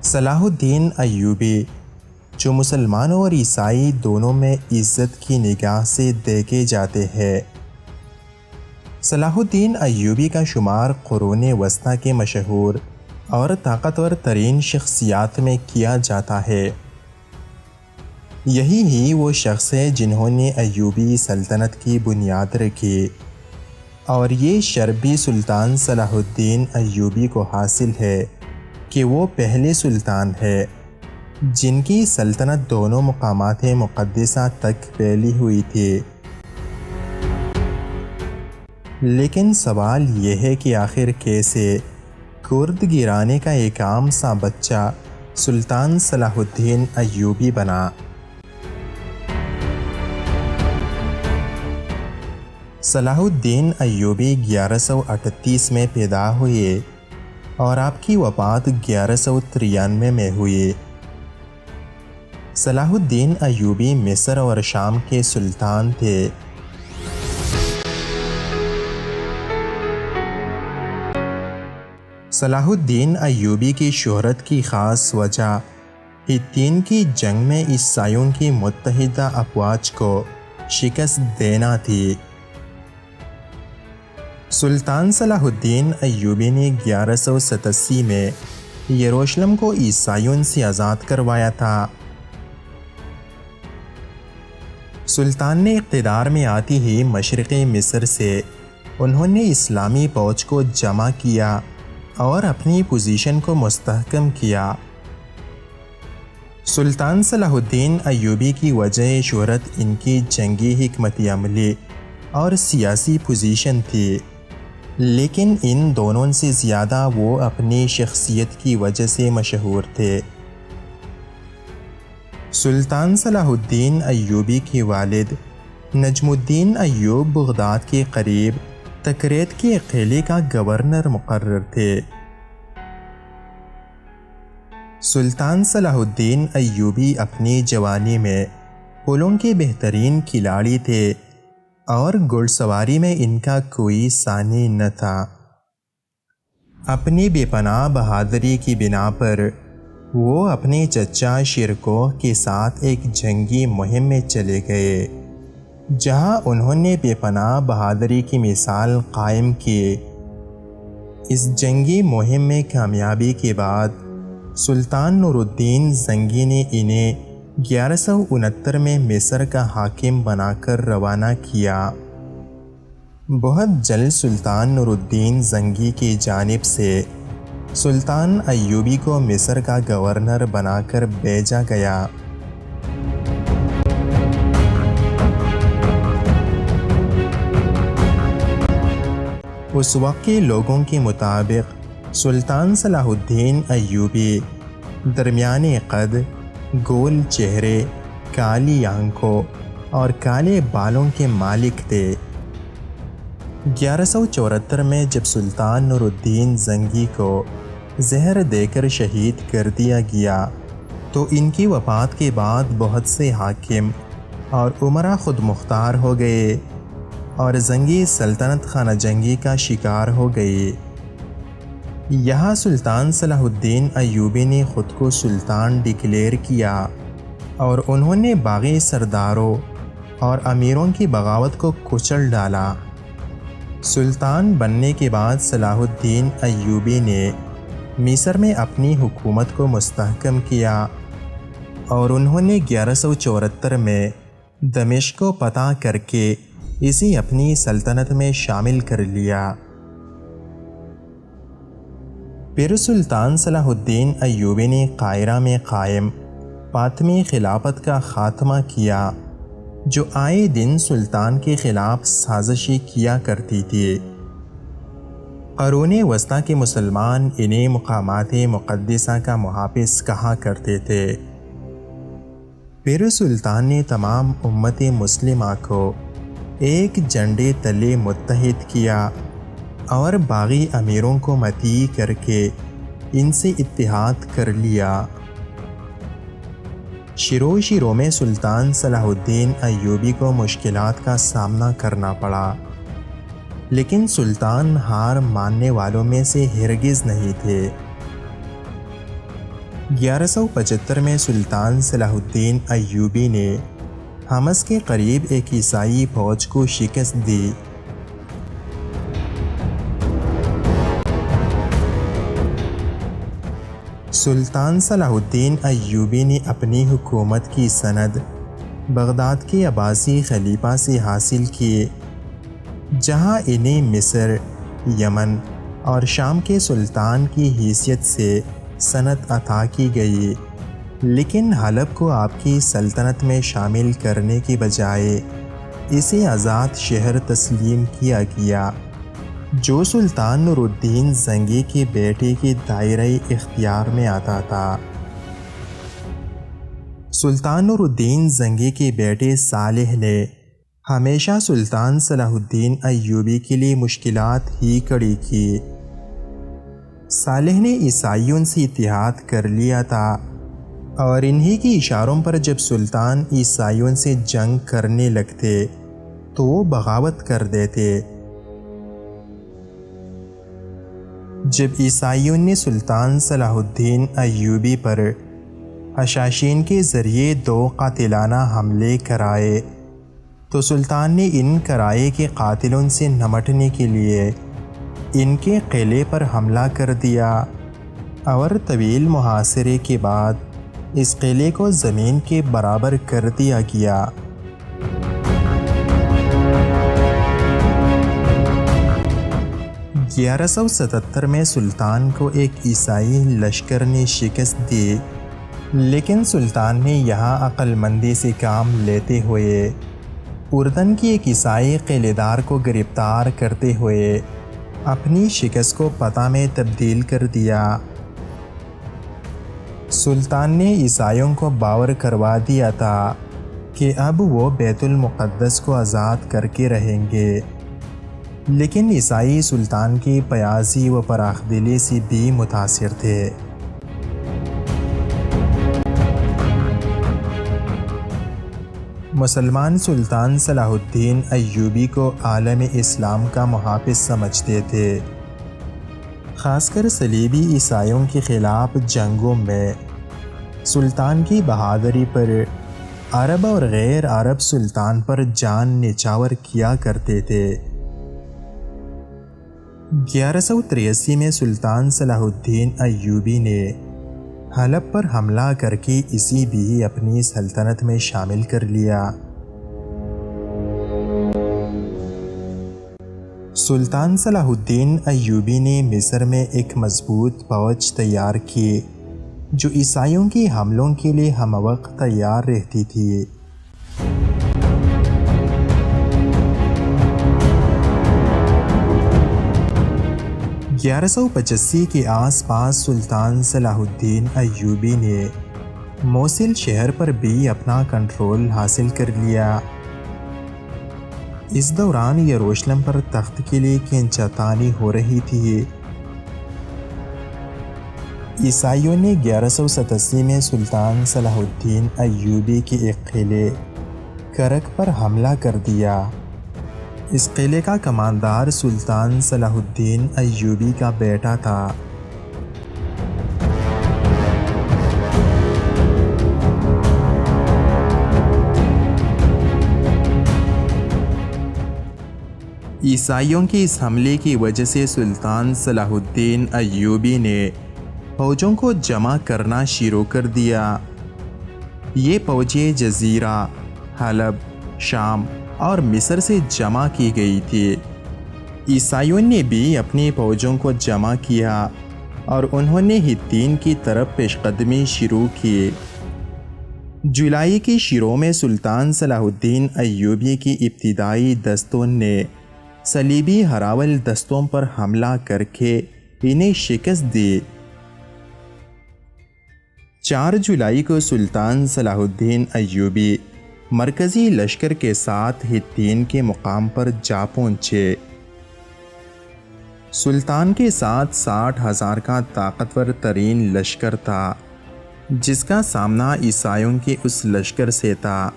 صلاح الدین ایوبی، جو مسلمانوں اور عیسائی دونوں میں عزت کی نگاہ سے دیکھے جاتے ہیں۔ صلاح الدین ایوبی کا شمار قرون وسطیٰ کے مشہور اور طاقتور ترین شخصیات میں کیا جاتا ہے۔ یہی وہ شخص ہے جنہوں نے ایوبی سلطنت کی بنیاد رکھی، اور یہ شرف بھی سلطان صلاح الدین ایوبی کو حاصل ہے کہ وہ پہلے سلطان ہے جن کی سلطنت دونوں مقامات مقدسہ تک پھیلی ہوئی تھی۔ لیکن سوال یہ ہے کہ آخر کیسے کرد گرانے کا ایک عام سا بچہ سلطان صلاح الدین ایوبی بنا؟ صلاح الدین ایوبی 1138 میں پیدا ہوئے اور آپ کی وفات 1193 میں ہوئی۔ صلاح الدین ایوبی مصر اور شام کے سلطان تھے۔ صلاح الدین ایوبی کی شہرت کی خاص وجہ حطین کی جنگ میں عیسائیوں کی متحدہ افواج کو شکست دینا تھی۔ سلطان صلاح الدین ایوبی نے 1187 میں یروشلم کو عیسائیوں سے آزاد کروایا تھا۔ سلطان نے اقتدار میں آتی ہی مشرقی مصر سے انہوں نے اسلامی فوج کو جمع کیا اور اپنی پوزیشن کو مستحکم کیا۔ سلطان صلاح الدین ایوبی کی وجہ شہرت ان کی جنگی حکمت عملی اور سیاسی پوزیشن تھی، لیکن ان دونوں سے زیادہ وہ اپنی شخصیت کی وجہ سے مشہور تھے۔ سلطان صلاح الدین ایوبی کے والد نجم الدین ایوب بغداد کے قریب تکریت کے قلعے کا گورنر مقرر تھے۔ سلطان صلاح الدین ایوبی اپنی جوانی میں پھولوں کے بہترین کھلاڑی تھے اور گھڑ سواری میں ان کا کوئی ثانی نہ تھا۔ اپنی بے پناہ بہادری کی بنا پر وہ اپنے چچا شیرکوہ کے ساتھ ایک جنگی مہم میں چلے گئے، جہاں انہوں نے بے پناہ بہادری کی مثال قائم کی۔ اس جنگی مہم میں کامیابی کے بعد سلطان نور الدین زنگی نے انہیں 1169 میں مصر کا حاکم بنا کر روانہ کیا۔ بہت جلد سلطان نور الدین زنگی کی جانب سے سلطان ایوبی کو مصر کا گورنر بنا کر بھیجا گیا۔ اس وقت کے لوگوں کے مطابق سلطان صلاح الدین ایوبی درمیانے قد، گول چہرے، کالی آنکھوں اور کالے بالوں کے مالک تھے۔ 1174 میں جب سلطان نور الدین زنگی کو زہر دے کر شہید کر دیا گیا تو ان کی وفات کے بعد بہت سے حاکم اور امراء خود مختار ہو گئے اور زنگی سلطنت خانہ جنگی کا شکار ہو گئی۔ یہاں سلطان صلاح الدین ایوبی نے خود کو سلطان ڈکلیئر کیا اور انہوں نے باغی سرداروں اور امیروں کی بغاوت کو کچل ڈالا۔ سلطان بننے کے بعد صلاح الدین ایوبی نے مصر میں اپنی حکومت کو مستحکم کیا اور انہوں نے 1174 میں دمشق کو فتح کر کے اسے اپنی سلطنت میں شامل کر لیا۔ پھر سلطان صلاح الدین ایوبی نے قاہرہ میں قائم فاطمی خلافت کا خاتمہ کیا، جو آئے دن سلطان کے خلاف سازشیں کیا کرتی تھی۔ قرون وسطیٰ کے مسلمان انہیں مقامات مقدسہ کا محافظ کہا کرتے تھے۔ پھر سلطان نے تمام امت مسلمہ کو ایک جھنڈے تلے متحد کیا اور باغی امیروں کو مطیع کر کے ان سے اتحاد کر لیا۔ شروع میں سلطان صلاح الدین ایوبی کو مشکلات کا سامنا کرنا پڑا، لیکن سلطان ہار ماننے والوں میں سے ہرگز نہیں تھے۔ 1175 میں سلطان صلاح الدین ایوبی نے حمص کے قریب ایک عیسائی فوج کو شکست دی۔ سلطان صلاح الدین ایوبی نے اپنی حکومت کی سند بغداد کے عباسی خلیفہ سے حاصل کی، جہاں انہیں مصر، یمن اور شام کے سلطان کی حیثیت سے سند عطا کی گئی، لیکن حلب کو آپ کی سلطنت میں شامل کرنے کے بجائے اسے آزاد شہر تسلیم کیا گیا، جو سلطان نور الدین زنگی کے بیٹے کے دائرۂ اختیار میں آتا تھا۔ سلطان نور الدین زنگی کے بیٹے صالح نے ہمیشہ سلطان صلاح الدین ایوبی کے لیے مشکلات ہی کھڑی کی۔ صالح نے عیسائیوں سے اتحاد کر لیا تھا، اور انہی کے اشاروں پر جب سلطان عیسائیوں سے جنگ کرنے لگتے تو وہ بغاوت کر دیتے۔ جب عیسائیوں نے سلطان صلاح الدین ایوبی پر حشاشین کے ذریعے 2 قاتلانہ حملے کرائے تو سلطان نے ان کرائے کے قاتلوں سے نمٹنے کے لیے ان کے قلعے پر حملہ کر دیا، اور طویل محاصرے کے بعد اس قلعے کو زمین کے برابر کر دیا گیا۔ گیارہ سو 77 میں سلطان کو ایک عیسائی لشکر نے شکست دی، لیکن سلطان نے یہاں عقل مندی سے کام لیتے ہوئے اردن کی ایک عیسائی قلعے دار کو گرفتار کرتے ہوئے اپنی شکست کو فتح میں تبدیل کر دیا۔ سلطان نے عیسائیوں کو باور کروا دیا تھا کہ اب وہ بیت المقدس کو آزاد کر کے رہیں گے، لیکن عیسائی سلطان کی پیاضی و فراخ دلی سے بھی متاثر تھے۔ مسلمان سلطان صلاح الدین ایوبی کو عالم اسلام کا محافظ سمجھتے تھے، خاص کر صلیبی عیسائیوں کے خلاف جنگوں میں سلطان کی بہادری پر عرب اور غیر عرب سلطان پر جان نچھاور کیا کرتے تھے۔ 1183 میں سلطان صلاح الدین ایوبی نے حلب پر حملہ کر کے اسی بھی اپنی سلطنت میں شامل کر لیا۔ سلطان صلاح الدین ایوبی نے مصر میں ایک مضبوط فوج تیار کی جو عیسائیوں کے حملوں کے لیے ہم وقت تیار رہتی تھی۔ گیارہ سو 85 کے آس پاس سلطان صلاح الدین ایوبی نے موصل شہر پر بھی اپنا کنٹرول حاصل کر لیا۔ اس دوران یروشلم پر تخت کے لیے کھینچاتانی ہو رہی تھی۔ عیسائیوں نے 1187 میں سلطان صلاح الدین ایوبی کے ایک قلعے کرک پر حملہ کر دیا۔ اس قلعے کا کماندار سلطان صلاح الدین ایوبی کا بیٹا تھا۔ عیسائیوں کے اس حملے کی وجہ سے سلطان صلاح الدین ایوبی نے فوجوں کو جمع کرنا شروع کر دیا۔ یہ فوجیں جزیرہ، حلب، شام اور مصر سے جمع کی گئی تھی۔ عیسائیوں نے بھی اپنی فوجوں کو جمع کیا اور انہوں نے ہتین کی طرف پیش قدمی شروع کی۔ جولائی کے شروع میں سلطان صلاح الدین ایوبی کی ابتدائی دستوں نے صلیبی ہراول دستوں پر حملہ کر کے انہیں شکست دی۔ 4 جولائی کو سلطان صلاح الدین ایوبی مرکزی لشکر کے ساتھ ہتین کے مقام پر جا پہنچے۔ سلطان کے ساتھ 60,000 کا طاقتور ترین لشکر تھا، جس کا سامنا عیسائیوں کے اس لشکر سے تھا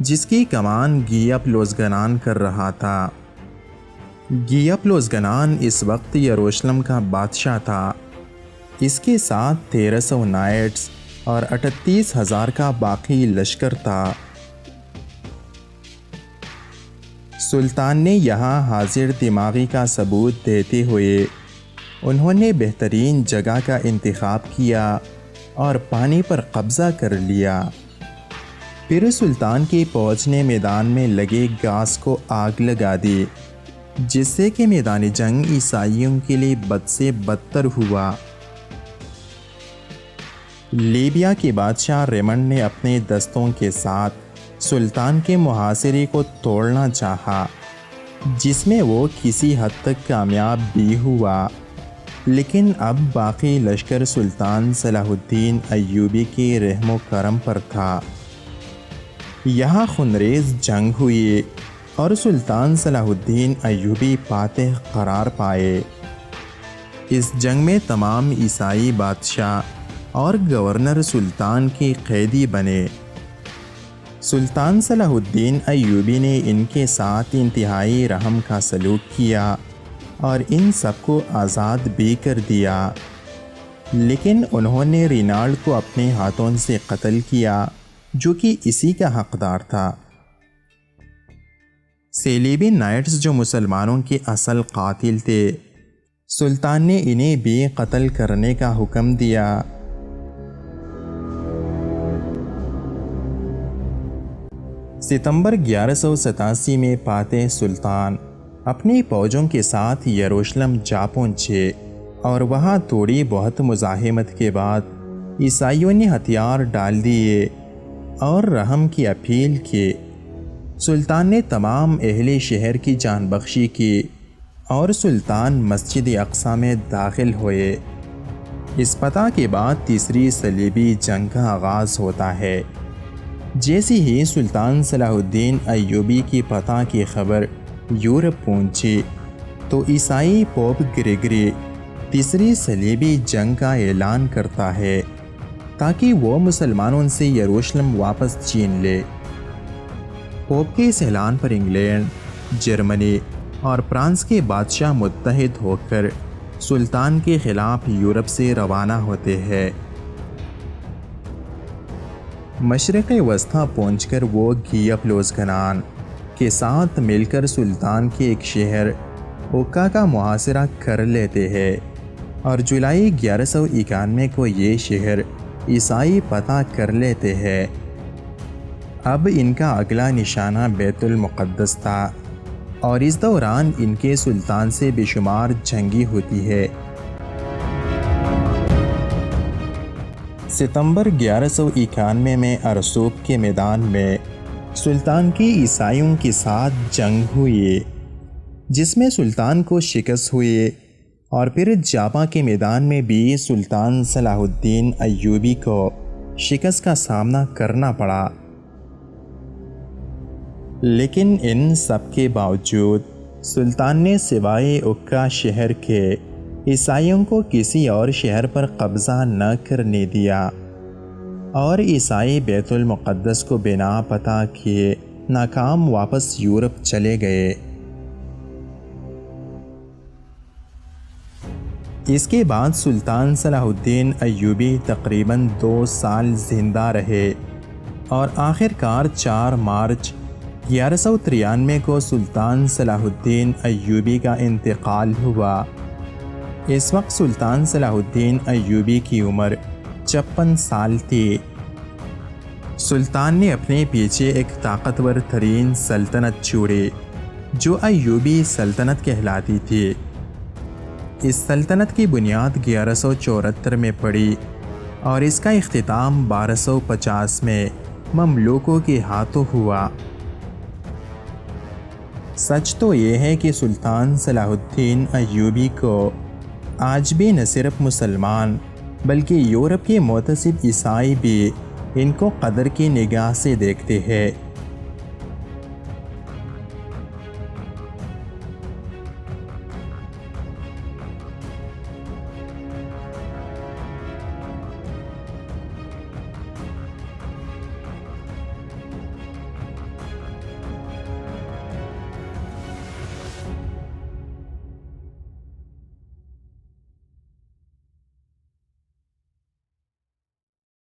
جس کی کمان گیپ لوزگنان کر رہا تھا۔ گیپ لوزگنان اس وقت یروشلم کا بادشاہ تھا۔ اس کے ساتھ 1300 نائٹس اور 38,000 کا باقی لشکر تھا۔ سلطان نے یہاں حاضر دماغی کا ثبوت دیتے ہوئے انہوں نے بہترین جگہ کا انتخاب کیا اور پانی پر قبضہ کر لیا۔ پھر سلطان کے پہنچنے میدان میں لگے گھاس کو آگ لگا دی، جس سے کہ میدان جنگ عیسائیوں کے لیے بد سے بدتر ہوا۔ لیبیا کے بادشاہ ریمنڈ نے اپنے دستوں کے ساتھ سلطان کے محاصرے کو توڑنا چاہا، جس میں وہ کسی حد تک کامیاب بھی ہوا، لیکن اب باقی لشکر سلطان صلاح الدین ایوبی کے رحم و کرم پر تھا۔ یہاں خونریز جنگ ہوئی اور سلطان صلاح الدین ایوبی فاتح قرار پائے۔ اس جنگ میں تمام عیسائی بادشاہ اور گورنر سلطان کے قیدی بنے۔ سلطان صلاح الدین ایوبی نے ان کے ساتھ انتہائی رحم کا سلوک کیا اور ان سب کو آزاد بھی کر دیا، لیکن انہوں نے رینالڈ کو اپنے ہاتھوں سے قتل کیا، جو کہ اسی کا حقدار تھا۔ سیلیبی نائٹس جو مسلمانوں کے اصل قاتل تھے، سلطان نے انہیں بھی قتل کرنے کا حکم دیا۔ ستمبر 1187 میں فاتح سلطان اپنی فوجوں کے ساتھ یروشلم جا پہنچے اور وہاں تھوڑی بہت مزاحمت کے بعد عیسائیوں نے ہتھیار ڈال دیے اور رحم کی اپیل کی۔ سلطان نے تمام اہل شہر کی جان بخشی کی اور سلطان مسجد اقصی میں داخل ہوئے۔ اس فتح کے بعد تیسری صلیبی جنگ کا آغاز ہوتا ہے۔ جیسے ہی سلطان صلاح الدین ایوبی کی فتح کی خبر یورپ پہنچی تو عیسائی پوپ گریگری تیسری صلیبی جنگ کا اعلان کرتا ہے تاکہ وہ مسلمانوں سے یروشلم واپس چھین لے۔ پوپ کے اس اعلان پر انگلینڈ، جرمنی اور فرانس کے بادشاہ متحد ہو کر سلطان کے خلاف یورپ سے روانہ ہوتے ہیں۔ مشرق وسطی پہنچ کر وہ گیپلوس گنان کے ساتھ مل کر سلطان کے ایک شہر اوکا کا محاصرہ کر لیتے ہیں اور جولائی 1191 کو یہ شہر عیسائی فتح کر لیتے ہیں۔ اب ان کا اگلا نشانہ بیت المقدس تھا اور اس دوران ان کے سلطان سے بے شمار جنگی ہوتی ہے۔ ستمبر 1191 میں ارسوب کے میدان میں سلطان کی عیسائیوں کے ساتھ جنگ ہوئی، جس میں سلطان کو شکست ہوئی، اور پھر جابا کے میدان میں بھی سلطان صلاح الدین ایوبی کو شکست کا سامنا کرنا پڑا۔ لیکن ان سب کے باوجود سلطان نے سوائے اوکا شہر کے عیسائیوں کو کسی اور شہر پر قبضہ نہ کرنے دیا اور عیسائی بیت المقدس کو بنا فتح کیے ناکام واپس یورپ چلے گئے۔ اس کے بعد سلطان صلاح الدین ایوبی تقریباً 2 سال زندہ رہے اور آخر کار 4 مارچ 1193 کو سلطان صلاح الدین ایوبی کا انتقال ہوا۔ اس وقت سلطان صلاح الدین ایوبی کی عمر 56 سال تھی۔ سلطان نے اپنے پیچھے ایک طاقتور ترین سلطنت چھوڑی جو ایوبی سلطنت کہلاتی تھی۔ اس سلطنت کی بنیاد 1174 میں پڑی اور اس کا اختتام 1250 میں مملوکوں کے ہاتھوں ہوا۔ سچ تو یہ ہے کہ سلطان صلاح الدین ایوبی کو آج بھی نہ صرف مسلمان بلکہ یورپ کے معتزب عیسائی بھی ان کو قدر کی نگاہ سے دیکھتے ہیں۔